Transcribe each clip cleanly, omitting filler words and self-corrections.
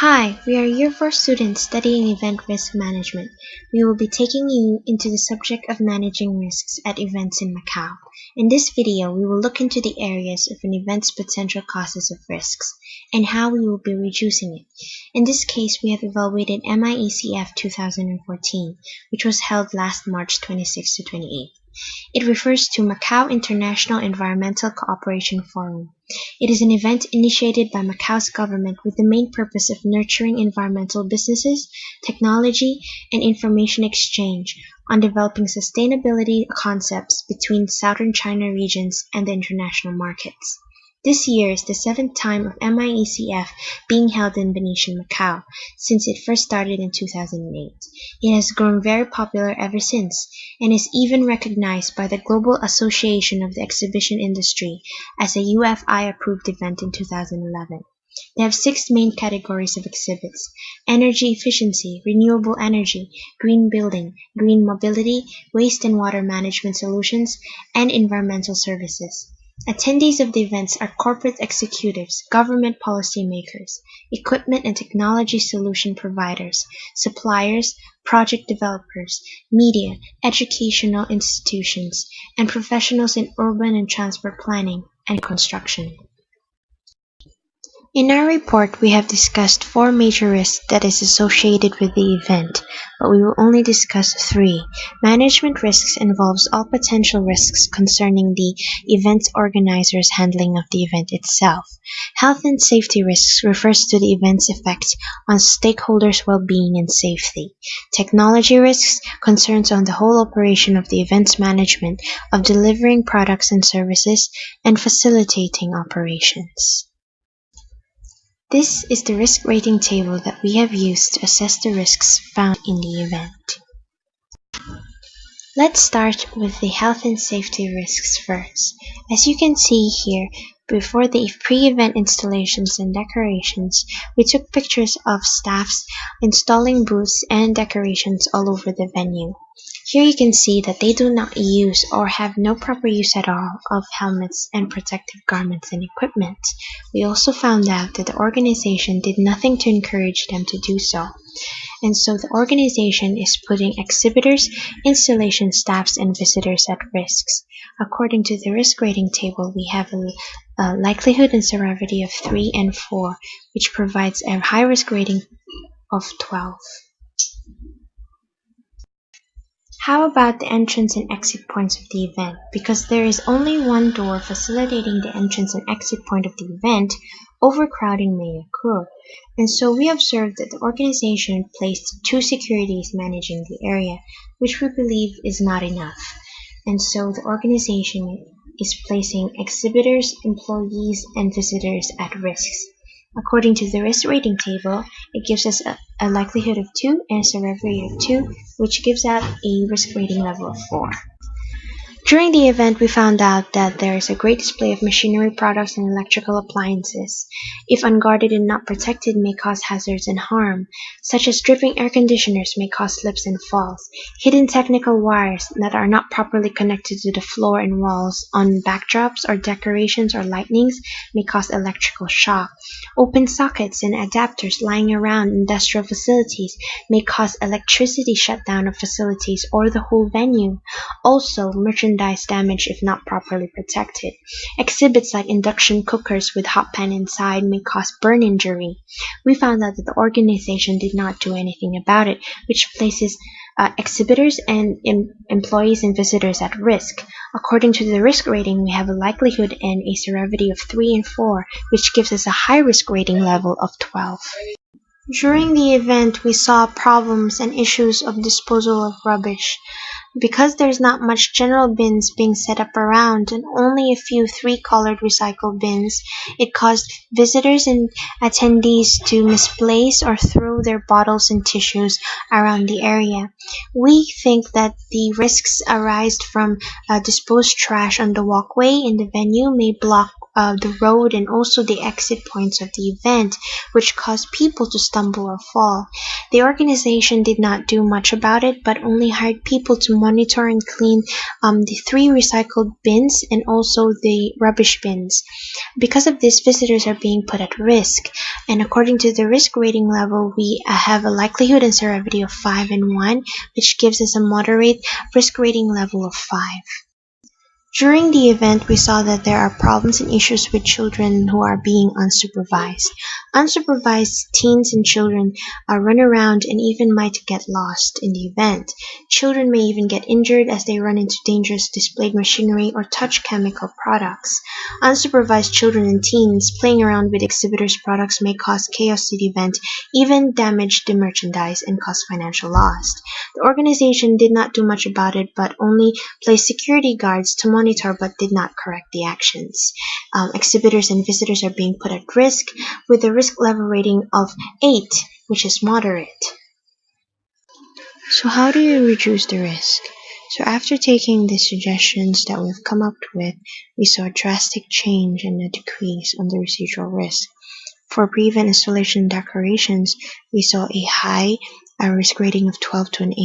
Hi, we are Year 4 students studying Event Risk Management. We will be taking you into the subject of managing risks at events in Macau. In this video, we will look into the areas of an event's potential causes of risks and how we will be reducing it. In this case, we have evaluated MIECF 2014, which was held last March 26 to 28. It refers to Macau International Environmental Cooperation Forum. It is an event initiated by Macau's government with the main purpose of nurturing environmental businesses, technology, and information exchange on developing sustainability concepts between Southern China regions and the international markets. This year is the 7th time of MIECF being held in Venetian, Macau, since it first started in 2008. It has grown very popular ever since, and is even recognized by the Global Association of the Exhibition Industry as a UFI-approved event in 2011. They have 6 main categories of exhibits: energy efficiency, renewable energy, green building, green mobility, waste and water management solutions, and environmental services. Attendees of the events are corporate executives, government policymakers, equipment and technology solution providers, suppliers, project developers, media, educational institutions, and professionals in urban and transport planning and construction. In our report, we have discussed 4 major risks that is associated with the event, but we will only discuss 3. Management risks involves all potential risks concerning the event organizer's handling of the event itself. Health and safety risks refers to the event's effect on stakeholders' well-being and safety. Technology risks concerns on the whole operation of the event's management of delivering products and services and facilitating operations. This is the risk rating table that we have used to assess the risks found in the event. Let's start with the health and safety risks first. As you can see here, before the pre-event installations and decorations, we took pictures of staffs installing booths and decorations all over the venue. Here you can see that they do not use or have no proper use at all of helmets and protective garments and equipment. We also found out that the organization did nothing to encourage them to do so. And so the organization is putting exhibitors, installation staffs, and visitors at risks. According to the risk rating table, we have a likelihood and severity of 3 and 4, which provides a high risk rating of 12. How about the entrance and exit points of the event? Because there is only one door facilitating the entrance and exit point of the event, overcrowding may occur. And so we observed that the organization placed 2 securities managing the area, which we believe is not enough. And so the organization is placing exhibitors, employees, and visitors at risks. According to the risk rating table, it gives us a likelihood of 2 and a severity of 2, which gives out a risk rating level of 4. During the event, we found out that there is a great display of machinery products and electrical appliances. If unguarded and not protected, may cause hazards and harm, such as dripping air conditioners may cause slips and falls. Hidden technical wires that are not properly connected to the floor and walls on backdrops or decorations or lightnings may cause electrical shock. Open sockets and adapters lying around industrial facilities may cause electricity shutdown of facilities or the whole venue. Also, merchandise damage if not properly protected. Exhibits like induction cookers with hot pan inside may cause burn injury. We found out that the organization did not do anything about it, which places exhibitors and employees and visitors at risk. According to the risk rating, we have a likelihood and a severity of 3 and 4, which gives us a high risk rating level of 12. During the event, we saw problems and issues of disposal of rubbish. Because there's not much general bins being set up around and only a few 3-colored recycle bins, it caused visitors and attendees to misplace or throw their bottles and tissues around the area. We think that the risks arised from disposed trash on the walkway in the venue may block the road and also the exit points of the event, which caused people to stumble or fall. The organization did not do much about it, but only hired people to monitor and clean the 3 recycled bins and also the rubbish bins. Because of this, visitors are being put at risk, and according to the risk rating level, we have a likelihood and severity of 5 and 1, which gives us a moderate risk rating level of 5. During the event, we saw that there are problems and issues with children who are being unsupervised. Unsupervised teens and children run around and even might get lost in the event. Children may even get injured as they run into dangerous displayed machinery or touch chemical products. Unsupervised children and teens playing around with exhibitors' products may cause chaos to the event, even damage the merchandise and cause financial loss. The organization did not do much about it, but only placed security guards to monitor but did not correct the actions. Exhibitors and visitors are being put at risk with a risk level rating of 8, which is moderate. So how do you reduce the risk? So after taking the suggestions that we've come up with, we saw a drastic change and a decrease on the residual risk. For pre-event installation and decorations, we saw a high risk rating of 12 to an 8.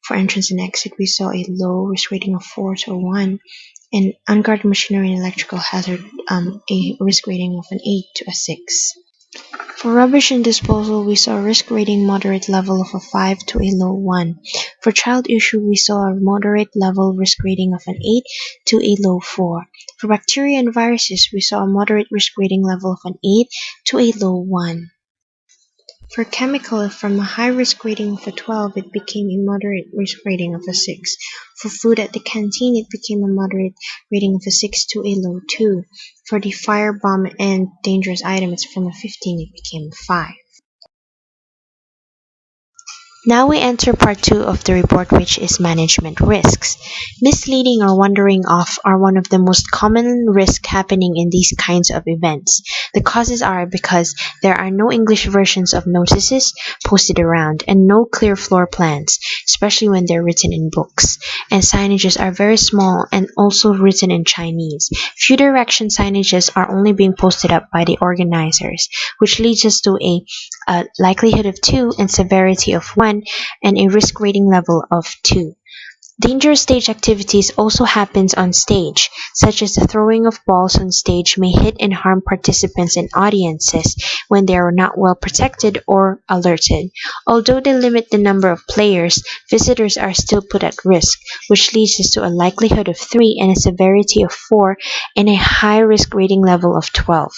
For entrance and exit, we saw a low risk rating of 4 to a 1. And unguarded machinery and electrical hazard, a risk rating of an 8 to a 6. For rubbish and disposal, we saw a risk rating moderate level of a 5 to a low 1. For child issue, we saw a moderate level risk rating of an 8 to a low 4. For bacteria and viruses, we saw a moderate risk rating level of an 8 to a low 1. For chemical, from a high risk rating of a 12, it became a moderate risk rating of a 6. For food at the canteen, it became a moderate rating of a 6 to a low 2. For the firebomb and dangerous item, it's from a 15, it became a 5. Now we enter part 2 of the report, which is management risks. Misleading or wandering off are one of the most common risks happening in these kinds of events. The causes are because there are no English versions of notices posted around and no clear floor plans, especially when they're written in books. And signages are very small and also written in Chinese. Few direction signages are only being posted up by the organizers, which leads us to a likelihood of 2 and severity of 1 and a risk rating level of 2. Dangerous stage activities also happens on stage, such as the throwing of balls on stage may hit and harm participants and audiences when they are not well protected or alerted. Although they limit the number of players, visitors are still put at risk, which leads us to a likelihood of 3 and a severity of 4 and a high risk rating level of 12.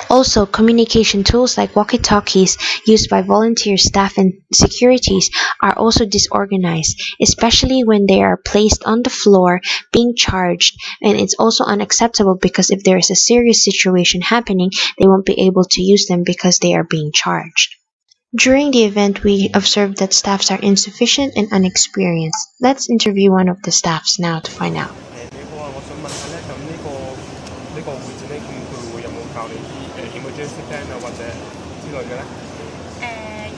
Also, communication tools like walkie-talkies used by volunteer staff and securities are also disorganized, especially when they are placed on the floor being charged, and it's also unacceptable because if there is a serious situation happening, they won't be able to use them because they are being charged. During the event, we observed that staffs are insufficient and unexperienced. Let's interview one of the staffs now to find out.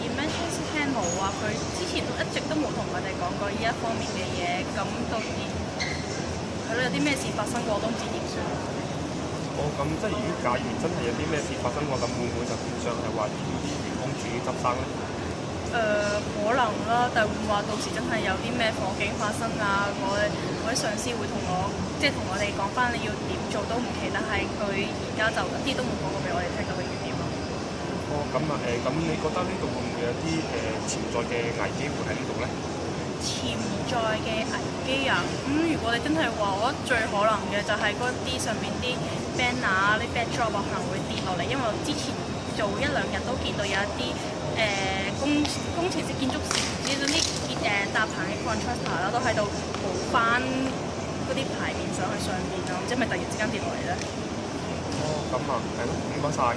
？emergency plan 冇啊，佢之前一直都冇同我哋講過呢一方面嘅嘢，咁到時係咯，有啲咩事發生過我都唔知點算。哦，咁即係如果假如真係有啲咩事發生過，咁會唔會就變相係話要啲員工自己執生咧？可能啦，但係會唔會話到時真係有啲咩火警發生啊？我啲上司會同我同我哋講翻你要點做都唔奇，但係佢而家就一啲都冇講過俾我哋聽究竟要點咯。哦，咁啊咁你覺得呢度會唔會有啲潛在嘅危機會喺呢度咧？潛在嘅危機啊，如果你真係話，我覺得最可能嘅就係嗰啲上面啲 banner 啲 backdrop 可能會跌落嚟，因為我之前做一兩日都見到有一啲工程師、建築師呢啲搭棚嘅 contractor 啦，都喺度補翻嗰啲牌面上去上面咯，唔知係咪突然之間跌落嚟咧？哦，咁啊，係咯，唔該晒。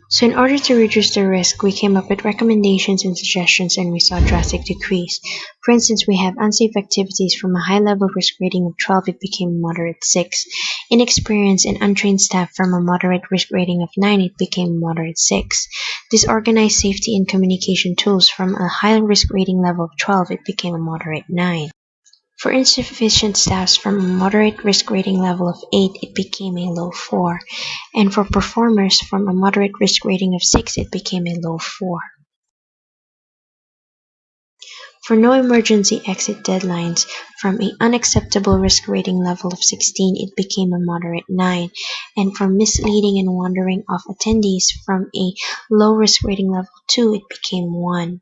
So in order to reduce the risk, we came up with recommendations and suggestions and we saw a drastic decrease. For instance, we have unsafe activities from a high-level risk rating of 12, it became a moderate 6. Inexperienced and untrained staff from a moderate risk rating of 9, it became a moderate 6. Disorganized safety and communication tools from a high risk rating level of 12, it became a moderate 9. For insufficient staffs from a moderate risk rating level of 8, it became a low 4, and for performers from a moderate risk rating of 6, it became a low 4. For no emergency exit deadlines from an unacceptable risk rating level of 16, it became a moderate 9, and for misleading and wandering off attendees from a low risk rating level 2, it became 1.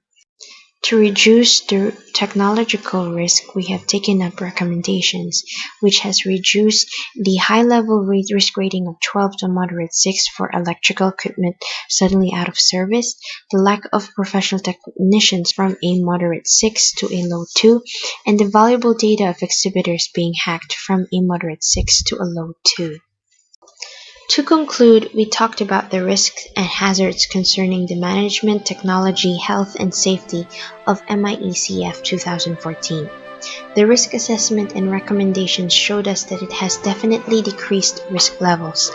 To reduce the technological risk, we have taken up recommendations, which has reduced the high-level risk rating of 12 to moderate 6 for electrical equipment suddenly out of service, the lack of professional technicians from a moderate 6 to a low 2, and the valuable data of exhibitors being hacked from a moderate 6 to a low 2. To conclude, we talked about the risks and hazards concerning the management, technology, health, and safety of MIECF 2014. The risk assessment and recommendations showed us that it has definitely decreased risk levels.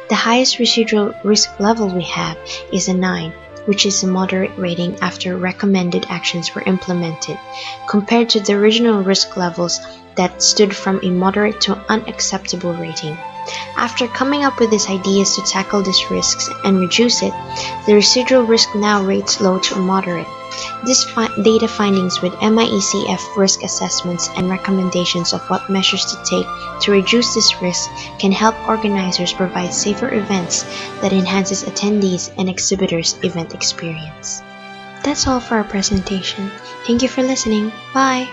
The highest residual risk level we have is a 9, which is a moderate rating after recommended actions were implemented, compared to the original risk levels that stood from a moderate to unacceptable rating. After coming up with these ideas to tackle these risks and reduce it, the residual risk now rates low to moderate. These data findings with MIECF risk assessments and recommendations of what measures to take to reduce this risk can help organizers provide safer events that enhances attendees and exhibitors' event experience. That's all for our presentation. Thank you for listening. Bye!